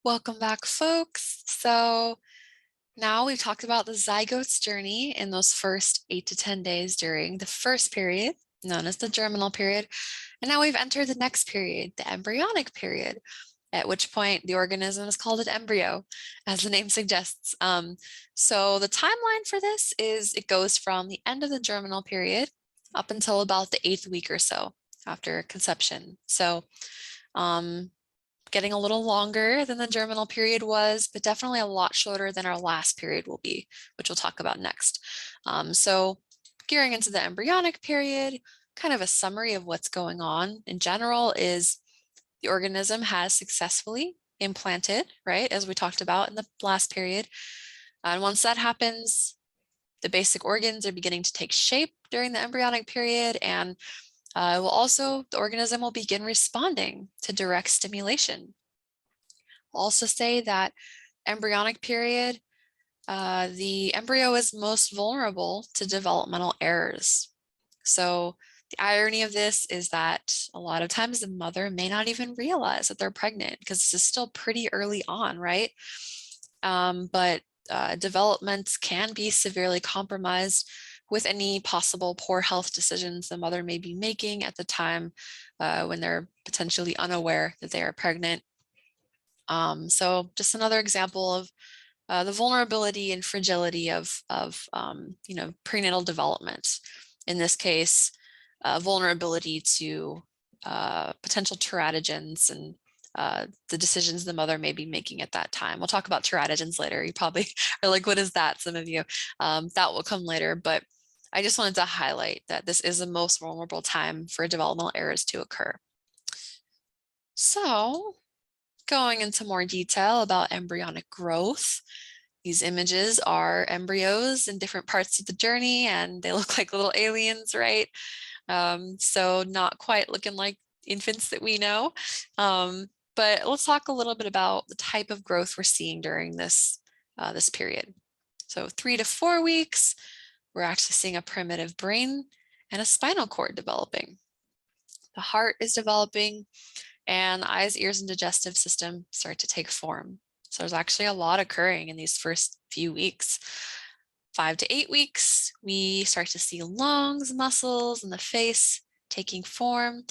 Welcome back, folks. So now we've talked about the zygote's journey in those first 8 to 10 days during the first period, known as the germinal period. And now we've entered the next period, the embryonic period, at which point the organism is called an embryo, as the name suggests. So the timeline for this is it goes from the end of the germinal period up until about the 8th week or so after conception. So getting a little longer than the germinal period was, but definitely a lot shorter than our last period will be, which we'll talk about next. So gearing into the embryonic period, kind of a summary of what's going on in general is the organism has successfully implanted, right, as we talked about in the last period. And once that happens, the basic organs are beginning to take shape during the embryonic period, and the organism will begin responding to direct stimulation. I'll also say that embryonic period, the embryo is most vulnerable to developmental errors. So the irony of this is that a lot of times the mother may not even realize that they're pregnant because this is still pretty early on, right? But development can be severely compromised with any possible poor health decisions the mother may be making at the time when they're potentially unaware that they are pregnant. So just another example of the vulnerability and fragility of prenatal development. In this case, vulnerability to potential teratogens and the decisions the mother may be making at that time. We'll talk about teratogens later. You probably are like, what is that? Some of you, that will come later, but I just wanted to highlight that this is the most vulnerable time for developmental errors to occur. So going into more detail about embryonic growth, these images are embryos in different parts of the journey, and they look like little aliens, right? So not quite looking like infants that we know. But let's talk a little bit about the type of growth we're seeing during this period. So 3 to 4 weeks, we're actually seeing a primitive brain and a spinal cord developing. The heart is developing, and eyes, ears, and digestive system start to take form. So there's actually a lot occurring in these first few weeks. 5 to 8 weeks, we start to see lungs, muscles, and the face taking form.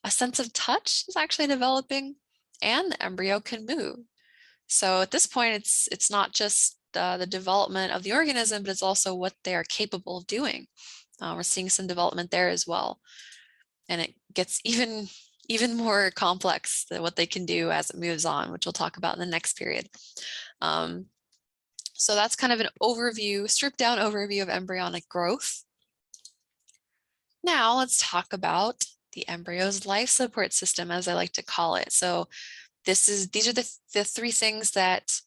A sense of touch is actually developing, and the embryo can move. So at this point, it's not just the development of the organism, but it's also what they are capable of doing. We're seeing some development there as well. And it gets even more complex than what they can do as it moves on, which we'll talk about in the next period. So that's kind of an overview, stripped down overview of embryonic growth. Now let's talk about the embryo's life support system, as I like to call it. So these are the 3 things that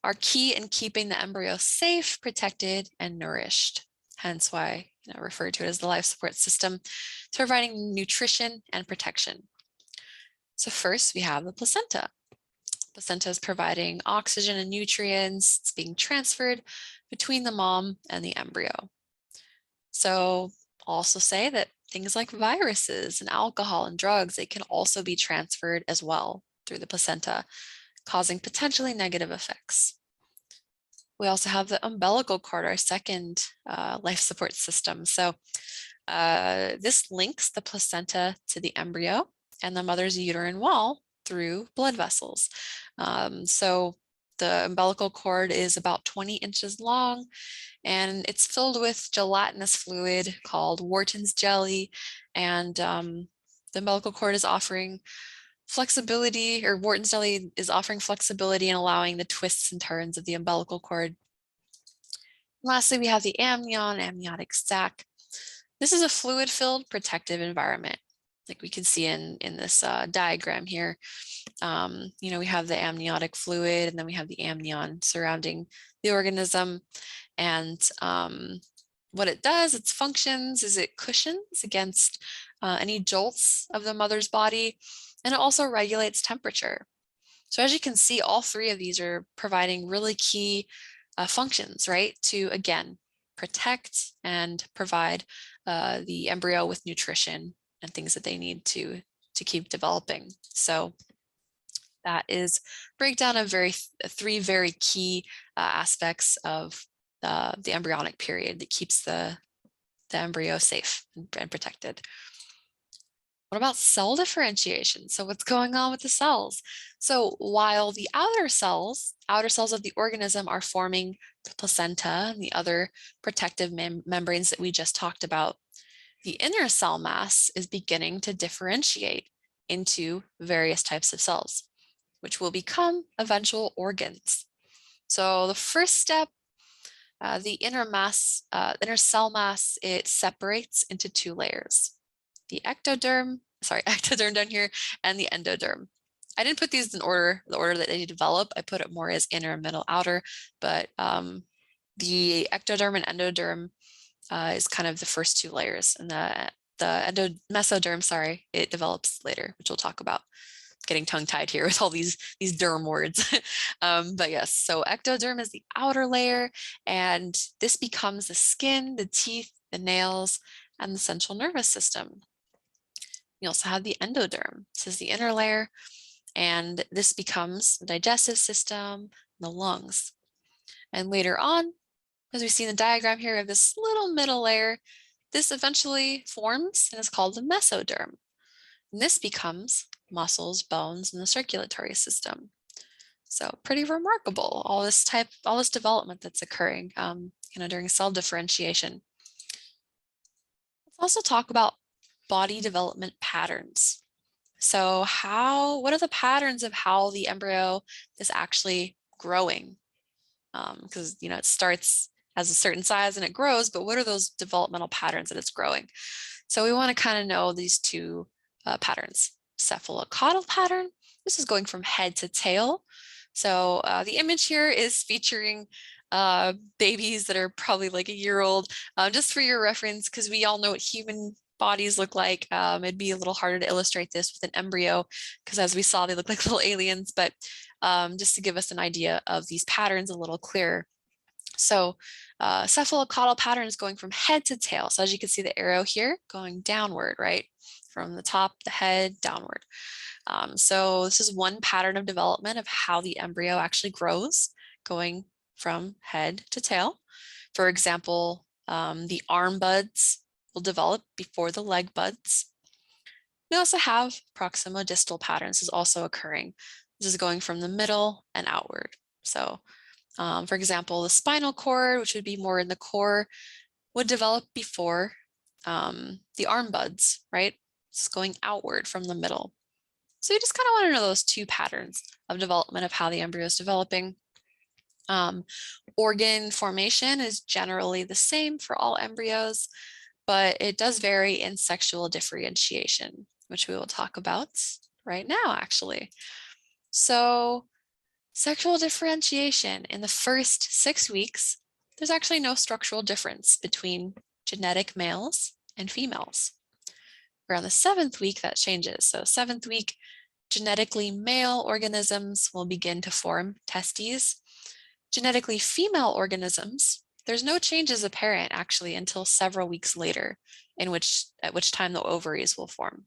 are key in keeping the embryo safe, protected, and nourished. Hence why I refer to it as the life support system, to providing nutrition and protection. So first we have the placenta. Placenta is providing oxygen and nutrients. It's being transferred between the mom and the embryo. So I'll also say that things like viruses and alcohol and drugs, they can also be transferred as well through the placenta, causing potentially negative effects. We also have the umbilical cord, our second life support system. So this links the placenta to the embryo and the mother's uterine wall through blood vessels. So the umbilical cord is about 20 inches long, and it's filled with gelatinous fluid called Wharton's jelly. And the umbilical cord is offering flexibility, or Wharton's jelly is offering flexibility and allowing the twists and turns of the umbilical cord. Lastly, we have the amnion, amniotic sac. This is a fluid-filled protective environment, like we can see in this diagram here. We have the amniotic fluid, and then we have the amnion surrounding the organism. And what it does, its functions, is it cushions against any jolts of the mother's body, and it also regulates temperature. So as you can see, all 3 of these are providing really key functions, right? To, again, protect and provide the embryo with nutrition and things that they need to keep developing. So that is breakdown of three very key aspects of the embryonic period that keeps the embryo safe and protected. What about cell differentiation? So what's going on with the cells? So while the outer cells of the organism are forming the placenta and the other protective membranes that we just talked about, the inner cell mass is beginning to differentiate into various types of cells, which will become eventual organs. So the first step, the inner cell mass, it separates into two layers. The ectoderm down here, and the endoderm. I didn't put these in the order that they develop. I put it more as inner, middle, outer, but the ectoderm and endoderm is kind of the first two layers, and the mesoderm, it develops later, which we'll talk about. Getting tongue-tied here with all these derm words. But yes, so ectoderm is the outer layer, and this becomes the skin, the teeth, the nails, and the central nervous system. You also have the endoderm. This is the inner layer, and this becomes the digestive system, the lungs. And later on, as we see in the diagram here, of this little middle layer, this eventually forms and is called the mesoderm. And this becomes muscles, bones, and the circulatory system. So pretty remarkable, all this development that's occurring during cell differentiation. Let's also talk about body development patterns. So what are the patterns of how the embryo is actually growing? Because it starts as a certain size and it grows, but what are those developmental patterns that it's growing? So we want to kind of know these two patterns. Cephalocaudal pattern, this is going from head to tail. So the image here is featuring babies that are probably like a year old, just for your reference, because we all know what human bodies look like. It'd be a little harder to illustrate this with an embryo, because as we saw, they look like little aliens, but just to give us an idea of these patterns a little clearer. So cephalocaudal pattern is going from head to tail. So as you can see the arrow here going downward, right? From the top, the head, downward. So this is one pattern of development of how the embryo actually grows, going from head to tail. For example, the arm buds will develop before the leg buds. We also have proximodistal patterns is also occurring. This is going from the middle and outward. So for example, the spinal cord, which would be more in the core, would develop before the arm buds, right? It's going outward from the middle. So you just kind of want to know those two patterns of development of how the embryo is developing. Organ formation is generally the same for all embryos, but it does vary in sexual differentiation, which we will talk about right now, actually. So sexual differentiation in the first 6 weeks, there's actually no structural difference between genetic males and females. Around the 7th week, that changes. So 7th week, genetically male organisms will begin to form testes. Genetically female organisms, there's no changes apparent actually until several weeks later, at which time the ovaries will form.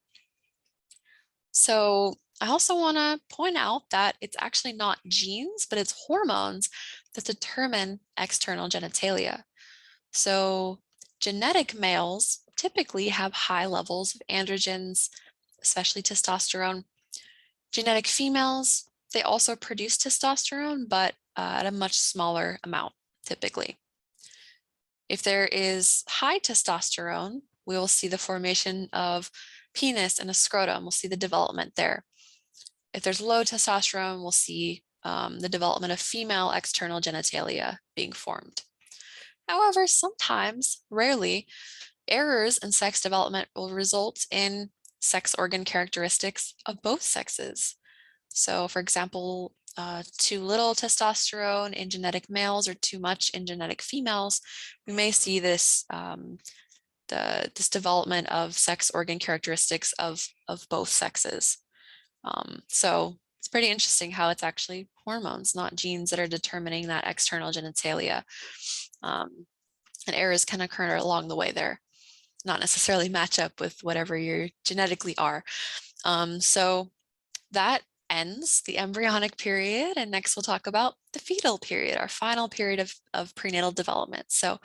So I also want to point out that it's actually not genes, but it's hormones that determine external genitalia. So genetic males typically have high levels of androgens, especially testosterone. Genetic females, they also produce testosterone, but at a much smaller amount, typically. If there is high testosterone, we will see the formation of penis and a scrotum. We'll see the development there. If there's low testosterone, we'll see the development of female external genitalia being formed. However, sometimes, rarely, errors in sex development will result in sex organ characteristics of both sexes. So for example, too little testosterone in genetic males or too much in genetic females, we may see this this development of sex organ characteristics of both sexes. So it's pretty interesting how it's actually hormones, not genes, that are determining that external genitalia. And errors can occur along the way there, not necessarily match up with whatever you genetically are. So that ends the embryonic period. And next we'll talk about the fetal period, our final period of prenatal development. So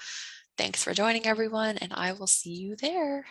thanks for joining everyone, and I will see you there.